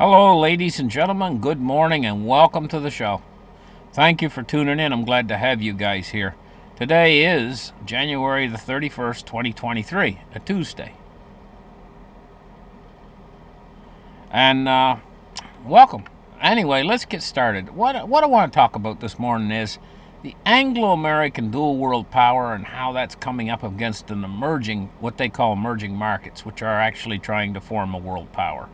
Hello, ladies and gentlemen. Good morning and welcome to the show. Thank you for tuning in. I'm glad to have you guys here. Today is January the 31st, 2023, a Tuesday. And welcome. Anyway, let's get started. What I want to talk about this morning is the Anglo-American dual world power and how that's coming up against an emerging, what they call emerging markets, which are actually trying to form a world power.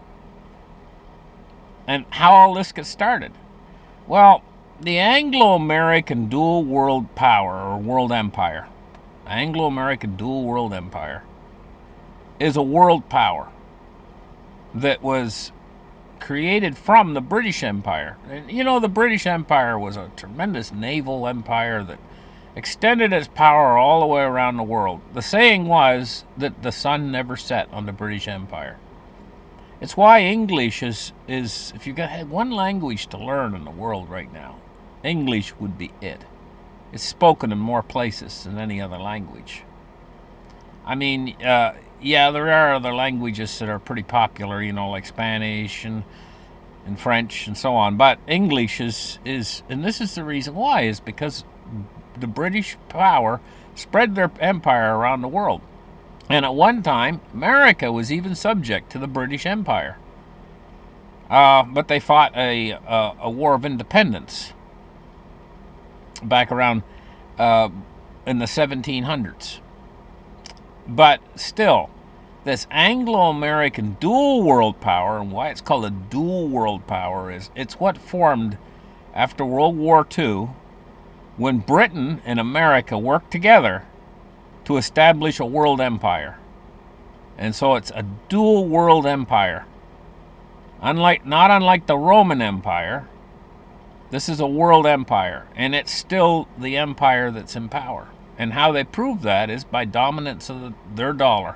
And how all this gets started. Well, the Anglo-American dual world power or world empire, Anglo-American dual world empire, is a world power that was created from the British Empire. And you know, the British Empire was a tremendous naval empire that extended its power all the way around the world. The saying was that the sun never set on the British Empire. It's why English is if you had one language to learn in the world right now, English would be it. It's spoken in more places than any other language. I mean, yeah, there are other languages that are pretty popular, you know, like Spanish and French and so on. But English is, and this is the reason why, is because the British power spread their empire around the world. And at one time, America was even subject to the British Empire. But they fought a war of independence back around in the 1700s. But still, this Anglo-American dual world power, and why it's called a dual world power, is it's what formed after World War II when Britain and America worked together to establish a world empire. And so it's a dual world empire. Not unlike the Roman Empire, this is a world empire, and it's still the empire that's in power. And how they prove that is by dominance of their dollar.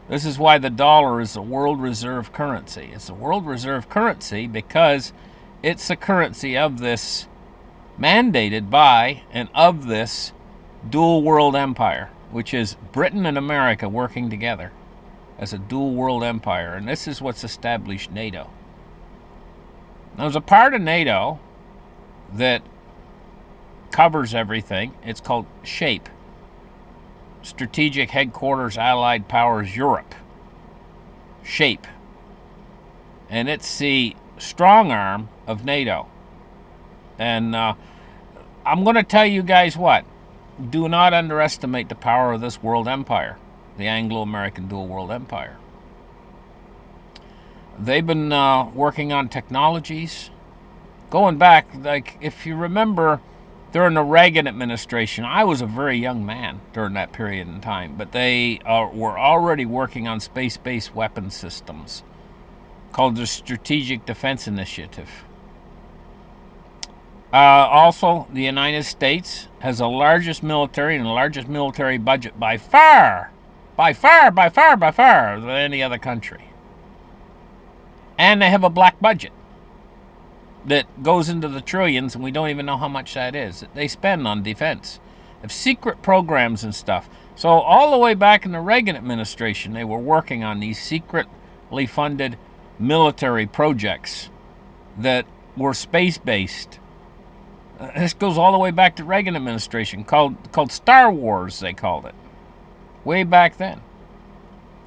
This is why the dollar is the world reserve currency. It's the world reserve currency because it's the currency of this, mandated by and of this dual world empire, which is Britain and America working together as a dual world empire. And this is what's established NATO. Now, there's a part of NATO that covers everything. It's called SHAPE, Strategic Headquarters Allied Powers Europe. SHAPE. And it's the strong arm of NATO. And I'm going to tell you guys what. Do not underestimate the power of this world empire, the Anglo-American dual world empire. They've been working on technologies going back, like, if you remember, during the Reagan administration, I was a very young man during that period in time, but they were already working on space-based weapon systems called the Strategic Defense Initiative. Also, the United States has the largest military and the largest military budget by far than any other country. And they have a black budget that goes into the trillions, and we don't even know how much that is, that they spend on defense. They have secret programs and stuff. So all the way back in the Reagan administration, they were working on these secretly funded military projects that were space-based. This goes all the way back to Reagan administration, called Star Wars, they called it, way back then.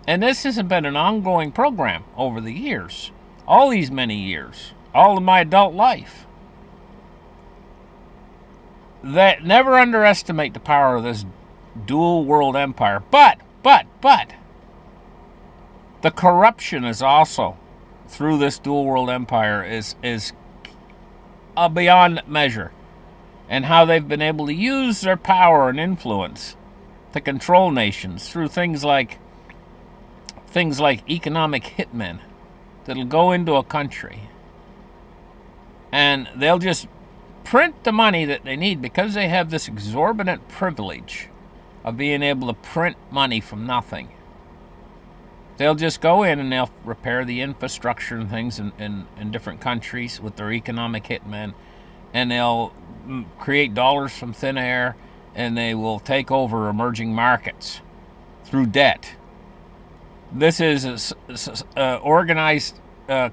And this has been an ongoing program over the years, all these many years, all of my adult life. That never underestimate the power of this dual world empire. But the corruption is also through this dual world empire is beyond measure, and how they've been able to use their power and influence to control nations through things like economic hitmen that'll go into a country and they'll just print the money that they need because they have this exorbitant privilege of being able to print money from nothing. They'll just go in and they'll repair the infrastructure and things in different countries with their economic hitmen, and they'll create dollars from thin air, and they will take over emerging markets through debt. This is organized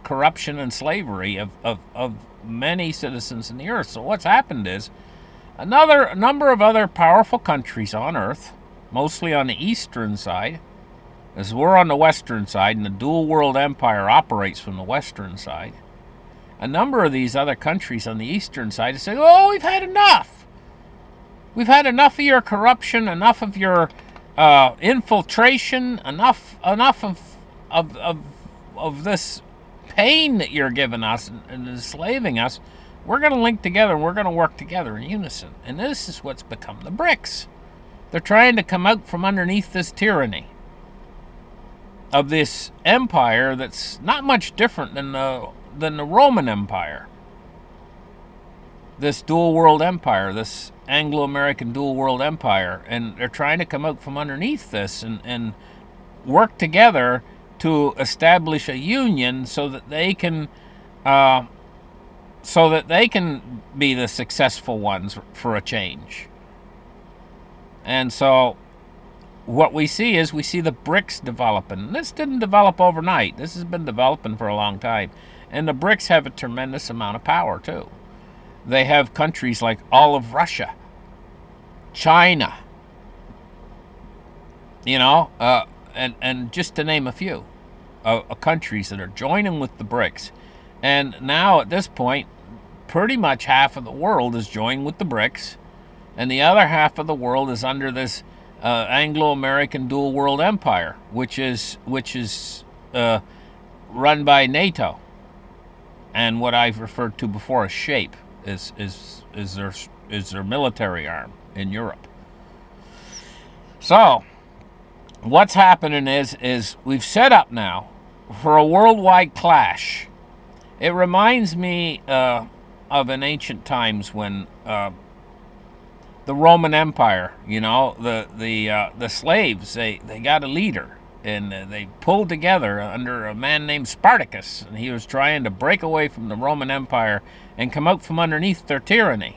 corruption and slavery of many citizens in the earth. So what's happened is a number of other powerful countries on earth, mostly on the eastern side, as we're on the western side, and the dual world empire operates from the western side. A number of these other countries on the eastern side say, "Oh, we've had enough. We've had enough of your corruption, enough of your infiltration, enough of this pain that you're giving us and enslaving us. We're going to link together and we're going to work together in unison." And this is what's become the BRICS. They're trying to come out from underneath this tyranny of this empire that's not much different than the Roman Empire. This dual world empire, this Anglo-American dual world empire, and they're trying to come out from underneath this and work together to establish a union so that they can be the successful ones for a change. And so what we see is the BRICS developing. This didn't develop overnight. This has been developing for a long time. And the BRICS have a tremendous amount of power, too. They have countries like all of Russia, China, and just to name a few countries that are joining with the BRICS. And now at this point, pretty much half of the world is joining with the BRICS, and the other half of the world is under this Anglo-American dual world empire, which is run by NATO, and what I've referred to before as SHAPE is their military arm in Europe. So what's happening is we've set up now for a worldwide clash. It reminds me of in ancient times when the Roman Empire, the slaves, they got a leader, and they pulled together under a man named Spartacus, and he was trying to break away from the Roman Empire and come out from underneath their tyranny.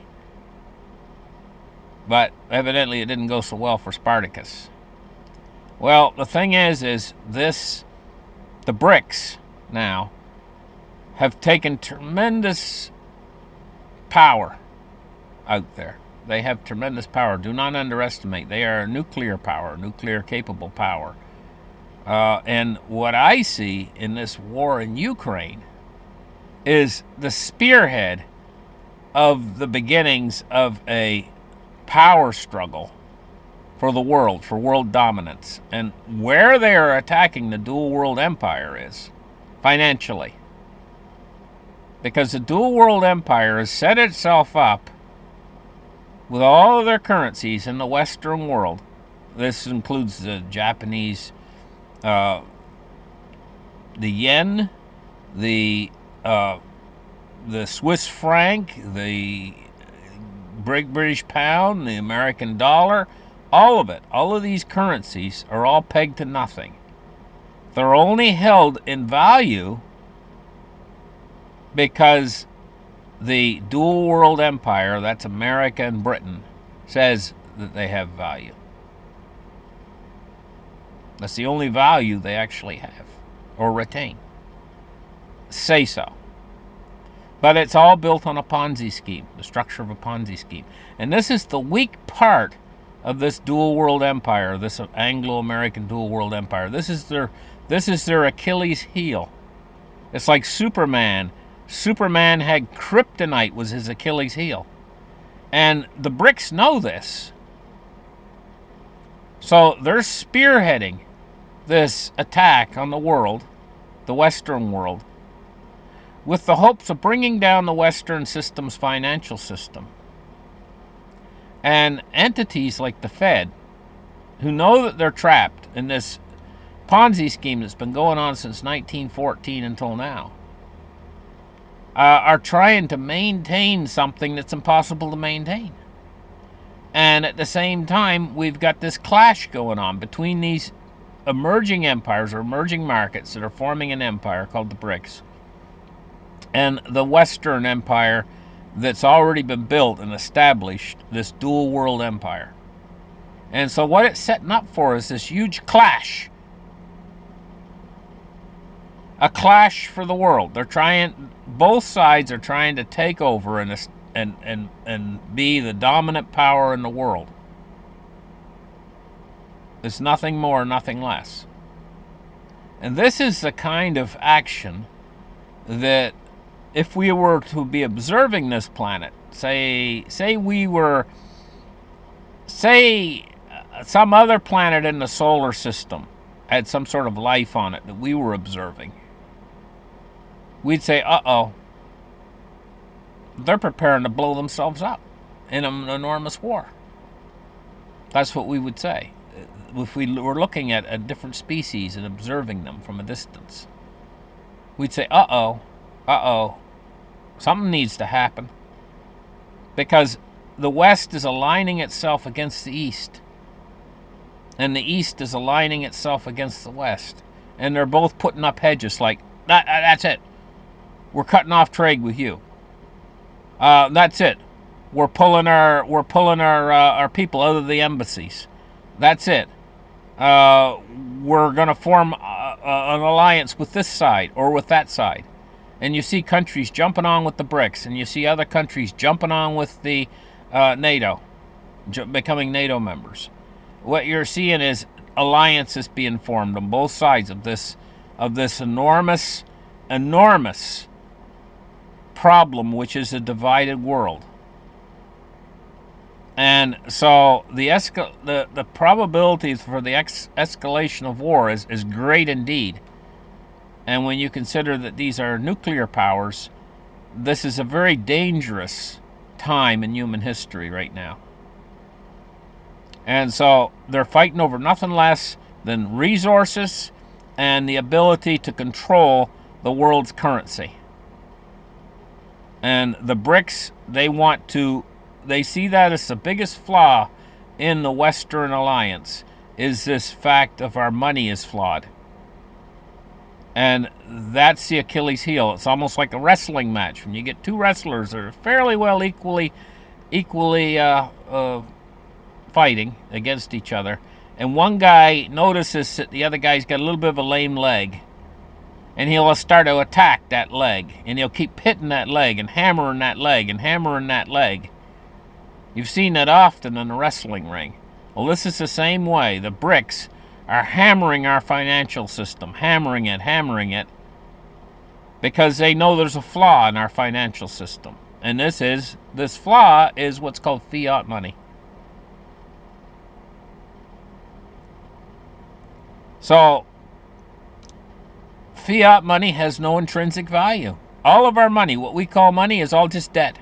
But evidently it didn't go so well for Spartacus. Well, the thing is the BRICS now have taken tremendous power out there. They have tremendous power. Do not underestimate. They are a nuclear power, nuclear capable power. And what I see in this war in Ukraine is the spearhead of the beginnings of a power struggle for the world, for world dominance. And where they are attacking the dual world empire is financially. Because the dual world empire has set itself up with all of their currencies in the Western world. This includes the Japanese, the yen, the Swiss franc, the British pound, the American dollar, all of it. All of these currencies are all pegged to nothing. They're only held in value because the dual world empire, that's America and Britain, says that they have value. That's the only value they actually have or retain. Say so. But it's all built on a Ponzi scheme, the structure of a Ponzi scheme. And this is the weak part of this dual world empire, this Anglo-American dual world empire. This is their Achilles heel. It's like Superman. Superman had kryptonite was his Achilles heel. And the BRICS know this. So they're spearheading this attack on the world, the Western world, with the hopes of bringing down the Western system's financial system. And entities like the Fed, who know that they're trapped in this Ponzi scheme that's been going on since 1914 until now, are trying to maintain something that's impossible to maintain. And at the same time, we've got this clash going on between these emerging empires or emerging markets that are forming an empire called the BRICS and the Western empire that's already been built and established, this dual world empire. And so what it's setting up for is this huge clash. a clash for the world. Both sides are trying to take over and be the dominant power in the world. It's nothing more, nothing less. And this is the kind of action that, if we were to be observing this planet, say some other planet in the solar system had some sort of life on it that we were observing, we'd say, uh-oh, they're preparing to blow themselves up in an enormous war. That's what we would say if we were looking at a different species and observing them from a distance. We'd say, uh-oh, something needs to happen. Because the West is aligning itself against the East. And the East is aligning itself against the West. And they're both putting up hedges like, that's it. We're cutting off trade with you. That's it. We're pulling our people out of the embassies. That's it. We're going to form an alliance with this side or with that side. And you see countries jumping on with the BRICS, and you see other countries jumping on with the NATO, becoming NATO members. What you're seeing is alliances being formed on both sides of this enormous problem, which is a divided world. And so the probabilities for the escalation of war is great indeed. And when you consider that these are nuclear powers, this is a very dangerous time in human history right now. And so they're fighting over nothing less than resources and the ability to control the world's currency. And the BRICS, they see that as the biggest flaw in the Western alliance, is this fact of our money is flawed. And that's the Achilles heel. It's almost like a wrestling match. When you get two wrestlers that are fairly well equally fighting against each other, and one guy notices that the other guy's got a little bit of a lame leg, and he'll start to attack that leg, and he'll keep hitting that leg and hammering that leg and hammering that leg. You've seen that often in the wrestling ring. Well, this is the same way. The BRICS are hammering our financial system, hammering it, because they know there's a flaw in our financial system. And this flaw is what's called fiat money. So, fiat money has no intrinsic value. All of our money, what we call money, is all just debt.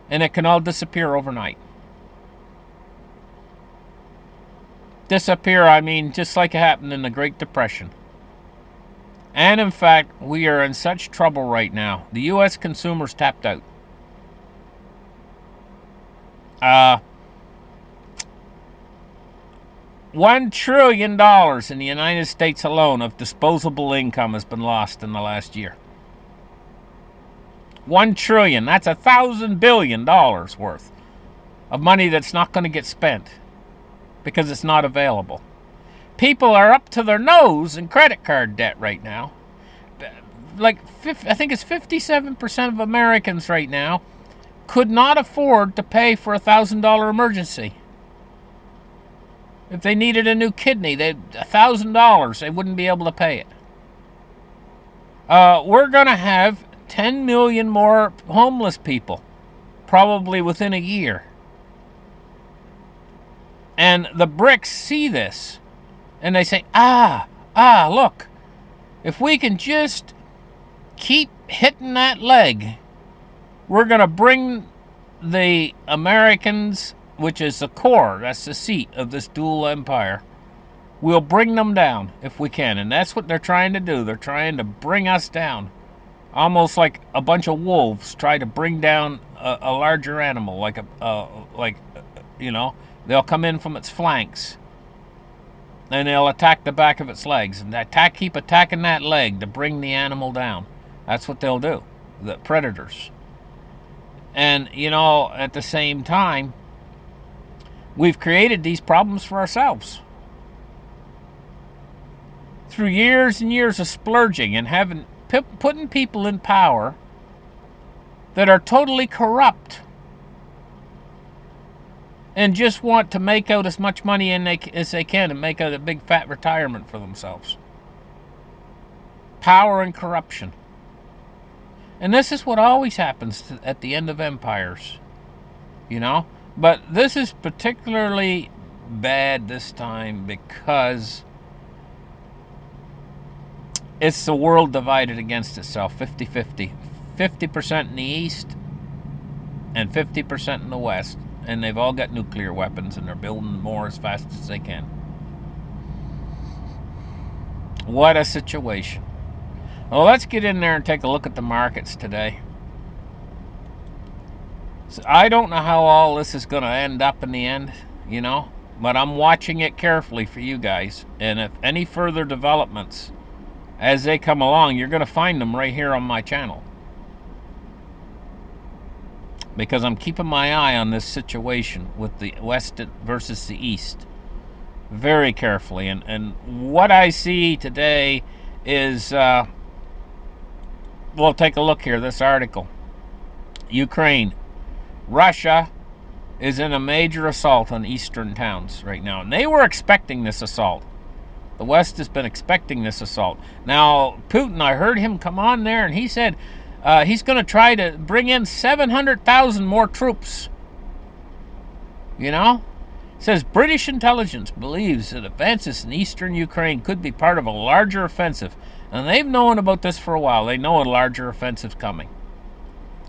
And it can all disappear overnight. Disappear, I mean, just like it happened in the Great Depression. And in fact, we are in such trouble right now. The U.S. consumer's tapped out. $1 trillion in the United States alone of disposable income has been lost in the last year. 1 trillion, that's $1,000 billion worth of money that's not going to get spent because it's not available. People are up to their nose in credit card debt right now. I think it's 57% of Americans right now could not afford to pay for a $1,000 emergency. If they needed a new kidney, $1,000, they wouldn't be able to pay it. We're going to have 10 million more homeless people, probably within a year. And the BRICS see this, and they say, look, if we can just keep hitting that leg, we're going to bring the Americans, which is the core, that's the seat of this dual empire, we'll bring them down if we can. And that's what they're trying to do. They're trying to bring us down. Almost like a bunch of wolves try to bring down a larger animal, they'll come in from its flanks, and they'll attack the back of its legs, and keep attacking that leg to bring the animal down. That's what they'll do, the predators. And, at the same time, we've created these problems for ourselves through years and years of splurging and putting people in power that are totally corrupt and just want to make out as much money as they can and make out a big fat retirement for themselves. Power and corruption. And this is what always happens at the end of empires, you know? But this is particularly bad this time because it's the world divided against itself, 50-50. 50% in the east and 50% in the west. And they've all got nuclear weapons and they're building more as fast as they can. What a situation. Well, let's get in there and take a look at the markets today. So I don't know how all this is going to end up in the end, you know, but I'm watching it carefully for you guys. And if any further developments as they come along, you're going to find them right here on my channel. Because I'm keeping my eye on this situation with the West versus the East very carefully. And what I see today is, well, take a look here, this article. Ukraine. Russia is in a major assault on eastern towns right now. And they were expecting this assault. The West has been expecting this assault. Now, Putin, I heard him come on there and he said, he's going to try to bring in 700,000 more troops. You know? It says British intelligence believes that advances in eastern Ukraine could be part of a larger offensive. And they've known about this for a while. They know a larger offensive coming.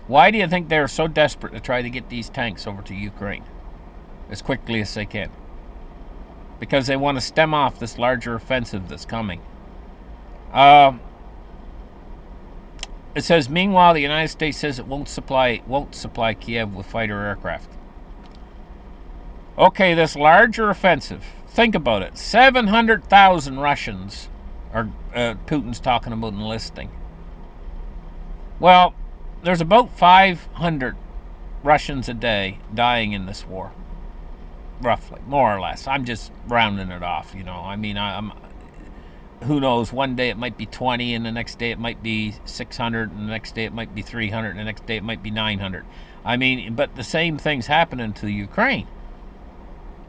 Why do you think they're so desperate to try to get these tanks over to Ukraine as quickly as they can? Because they want to stem off this larger offensive that's coming. It says, meanwhile, the United States says it won't supply Kiev with fighter aircraft. Okay, this larger offensive. Think about it. 700,000 Russians are Putin's talking about enlisting. Well, there's about 500 Russians a day dying in this war. Roughly, more or less. I'm just rounding it off, you know. I mean, I'm who knows, one day it might be 20 and the next day it might be 600 and the next day it might be 300 and the next day it might be 900. I mean, but the same thing's happening to Ukraine.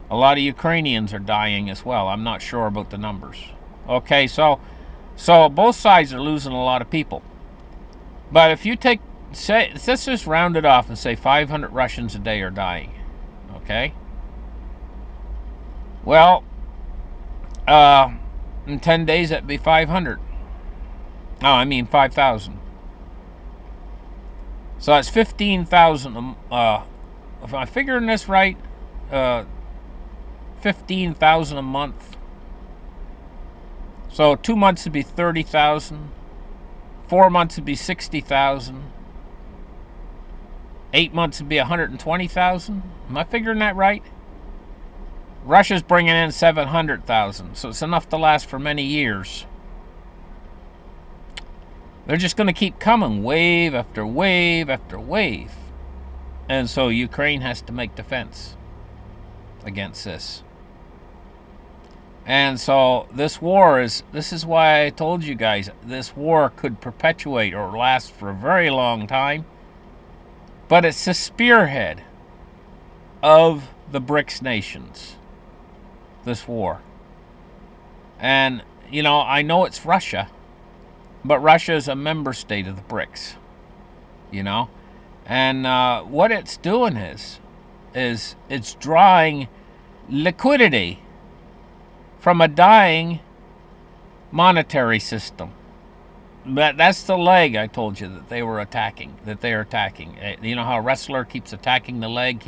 A lot of Ukrainians are dying as well. I'm not sure about the numbers. Okay, so both sides are losing a lot of people. But if you let's just round it off and say 500 Russians a day are dying. Okay? Well, in 10 days, that'd be 500. Oh, I mean 5,000. So that's 15,000. If I'm figuring this right, 15,000 a month. So 2 months would be 30,000. 4 months would be 60,000. 8 months would be 120,000. Am I figuring that right? Russia's bringing in 700,000, so it's enough to last for many years. They're just going to keep coming, wave after wave after wave. And so Ukraine has to make defense against this. And so this is why I told you guys, this war could perpetuate or last for a very long time. But it's the spearhead of the BRICS nations. This war. And, you know, I know it's Russia, but Russia is a member state of the BRICS, you know. And what it's doing is it's drawing liquidity from a dying monetary system. That's the leg I told you that they were attacking, that they are attacking. You know how a wrestler keeps attacking the leg,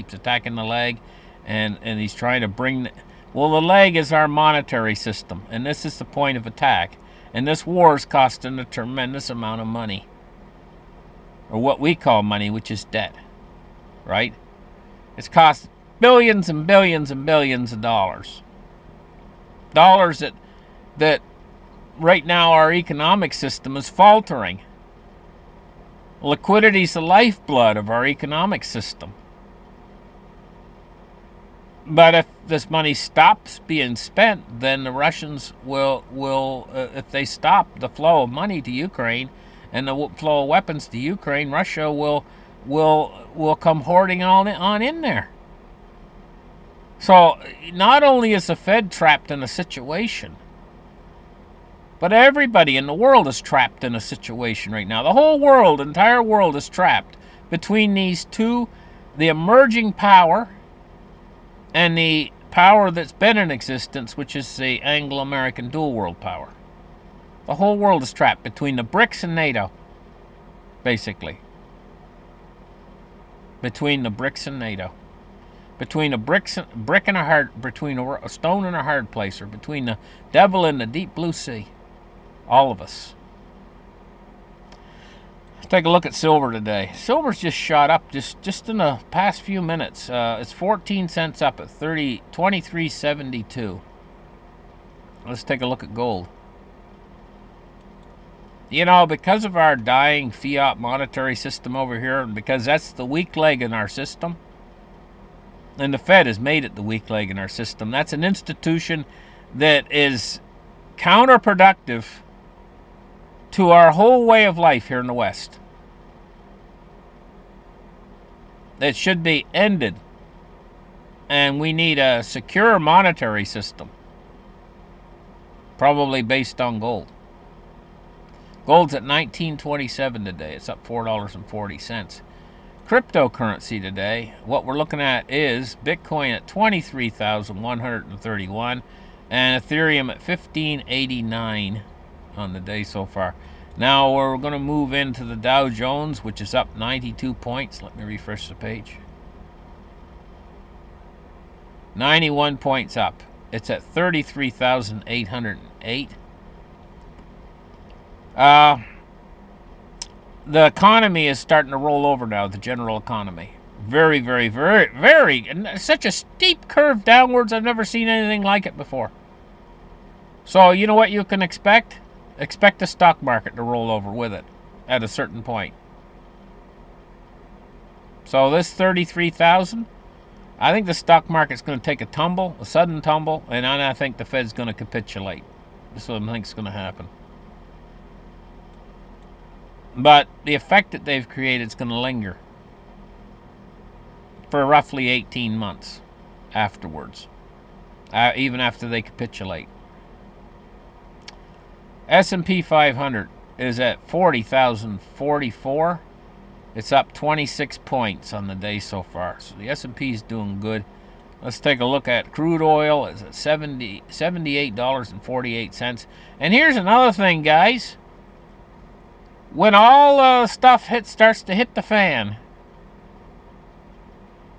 and he's trying to bring... Well, the leg is our monetary system, and this is the point of attack. And this war is costing a tremendous amount of money. Or what we call money, which is debt. Right? It's cost billions and billions and billions of dollars. Dollars that right now our economic system is faltering. Liquidity is the lifeblood of our economic system. But if this money stops being spent, then the Russians will if they stop the flow of money to Ukraine and the flow of weapons to Ukraine, Russia will come hoarding on in there. So not only is the Fed trapped in a situation, but everybody in the world is trapped in a situation right now. The whole world, entire world, is trapped between these two, the emerging power and the power that's been in existence, which is the Anglo-American dual world power. The whole world is trapped between the BRICS and NATO, basically. Between the BRICS and NATO. Between between a stone and a hard place, or between the devil and the deep blue sea. All of us. Let's take a look at silver today. Silver's just shot up just in the past few minutes. It's 14 cents up at 23.72. Let's take a look at gold. You know, because of our dying fiat monetary system over here, and because that's the weak leg in our system, and the Fed has made it the weak leg in our system, that's an institution that is counterproductive to our whole way of life here in the West. It should be ended, and we need a secure monetary system, probably based on gold. Gold's at $19.27 today. It's up $4.40. Cryptocurrency today, what we're looking at is Bitcoin at 23,131 and Ethereum at 1589 on the day so far. Now we're going to move into the Dow Jones, which is up 92 points. Let me refresh the page. 91 points up. It's at 33,808. The economy is starting to roll over now, the general economy. Very, very, very, very, and such a steep curve downwards. I've never seen anything like it before. So you know what you can expect? Expect the stock market to roll over with it at a certain point. So this 33,000, I think the stock market's going to take a tumble, a sudden tumble, and I think the Fed's going to capitulate. That's what I think is going to happen. But the effect that they've created is going to linger for roughly 18 months afterwards, even after they capitulate. S&P 500 is at 40,044. It's up 26 points on the day so far. So the S&P is doing good. Let's take a look at crude oil. It's at $78.48. And here's another thing, guys. When all stuff starts to hit the fan,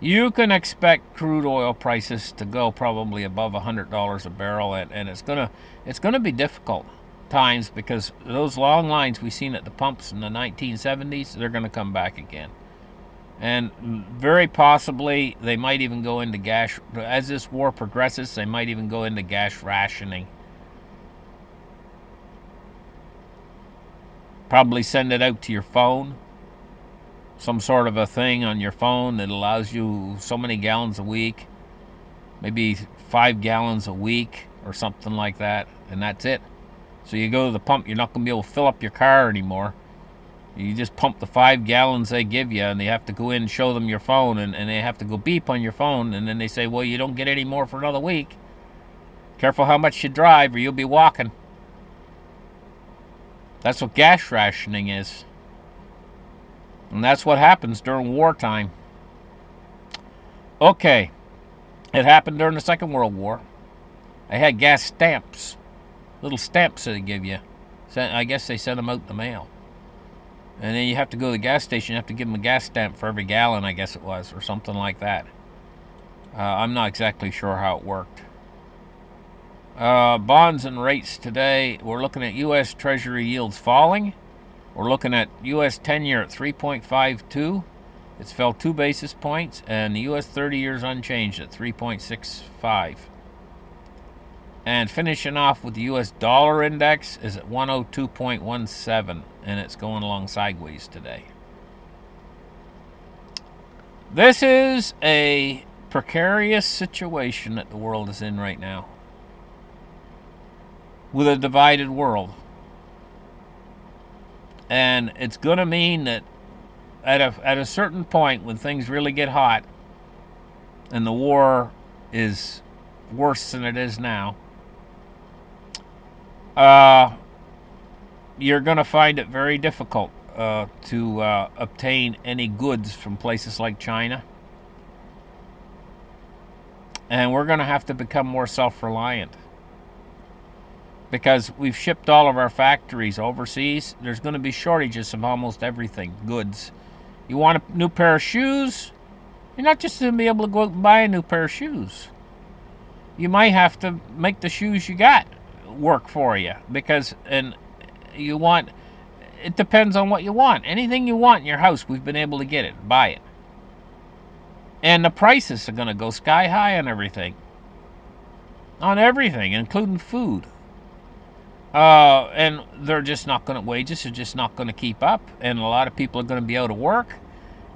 you can expect crude oil prices to go probably above $100 a barrel, and it's gonna be difficult times, because those long lines we've seen at the pumps in the 1970s, they're going to come back again. And very possibly they might even go into gas, as this war progresses, they might even go into gas rationing. Probably send it out to your phone, some sort of a thing on your phone that allows you so many gallons a week, maybe 5 gallons a week or something like that, and that's it. So you go to the pump, you're not going to be able to fill up your car anymore. You just pump the 5 gallons they give you, and they have to go in and show them your phone, and they have to go beep on your phone, and then they say, well, you don't get any more for another week. Careful how much you drive, or you'll be walking. That's what gas rationing is. And that's what happens during wartime. Okay. It happened during the Second World War. They had gas stamps. Little stamps that they give you. I guess they sent them out in the mail. And then you have to go to the gas station. You have to give them a gas stamp for every gallon, I guess it was, or something like that. I'm not exactly sure how it worked. Bonds and rates today. We're looking at U.S. Treasury yields falling. We're looking at U.S. 10-year at 3.52. It's fell 2 basis points. And the U.S. 30 years unchanged at 3.65. And finishing off with the U.S. dollar index is at 102.17, and it's going along sideways today. This is a precarious situation that the world is in right now, with a divided world. And it's going to mean that at a certain point, when things really get hot and the war is worse than it is now, you're going to find it very difficult to obtain any goods from places like China. And we're going to have to become more self-reliant, because we've shipped all of our factories overseas. There's going to be shortages of almost everything, goods. You want a new pair of shoes? You're not just going to be able to go out and buy a new pair of shoes. You might have to make the shoes you got work for you, because you want, it depends on what you want. Anything you want in your house, we've been able to get it, buy it. And the prices are going to go sky high on everything. On everything, including food. And they're just not going to, wages are just not going to keep up. And a lot of people are going to be out of work.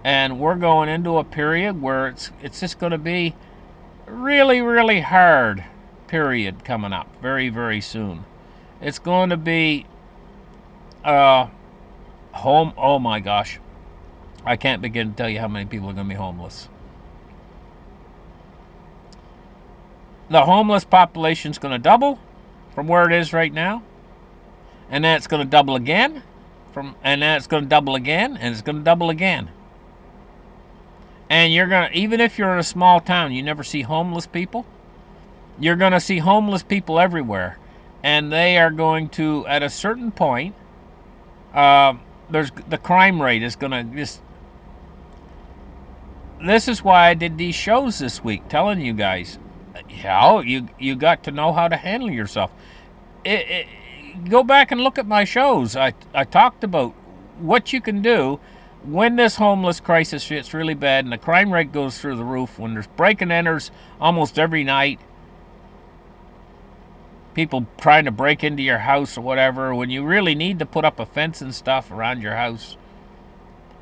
And we're going into a period where it's just going to be really, really hard period coming up very, very soon. It's going to be oh my gosh. I can't begin to tell you how many people are going to be homeless. The homeless population is going to double from where it is right now, and then it's going to double again, and then it's going to double again, and it's going to double again. And you're going to, even if you're in a small town, you never see homeless people. You're going to see homeless people everywhere, and they are going to, at a certain point, the crime rate is going to just. This is why I did these shows this week, telling you guys, you got to know how to handle yourself. Go back and look at my shows. I talked about what you can do when this homeless crisis gets really bad and the crime rate goes through the roof, when there's break and enters almost every night, people trying to break into your house or whatever, when you really need to put up a fence and stuff around your house,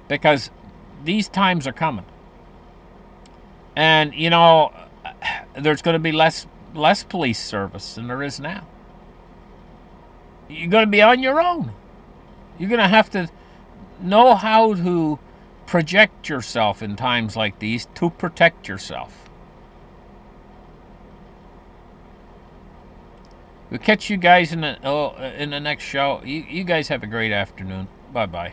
because these times are coming. And there's going to be less police service than there is now. You're going to be on your own. You're going to have to know how to project yourself in times like these to protect yourself. We'll catch you guys in the next show. You guys have a great afternoon. Bye-bye.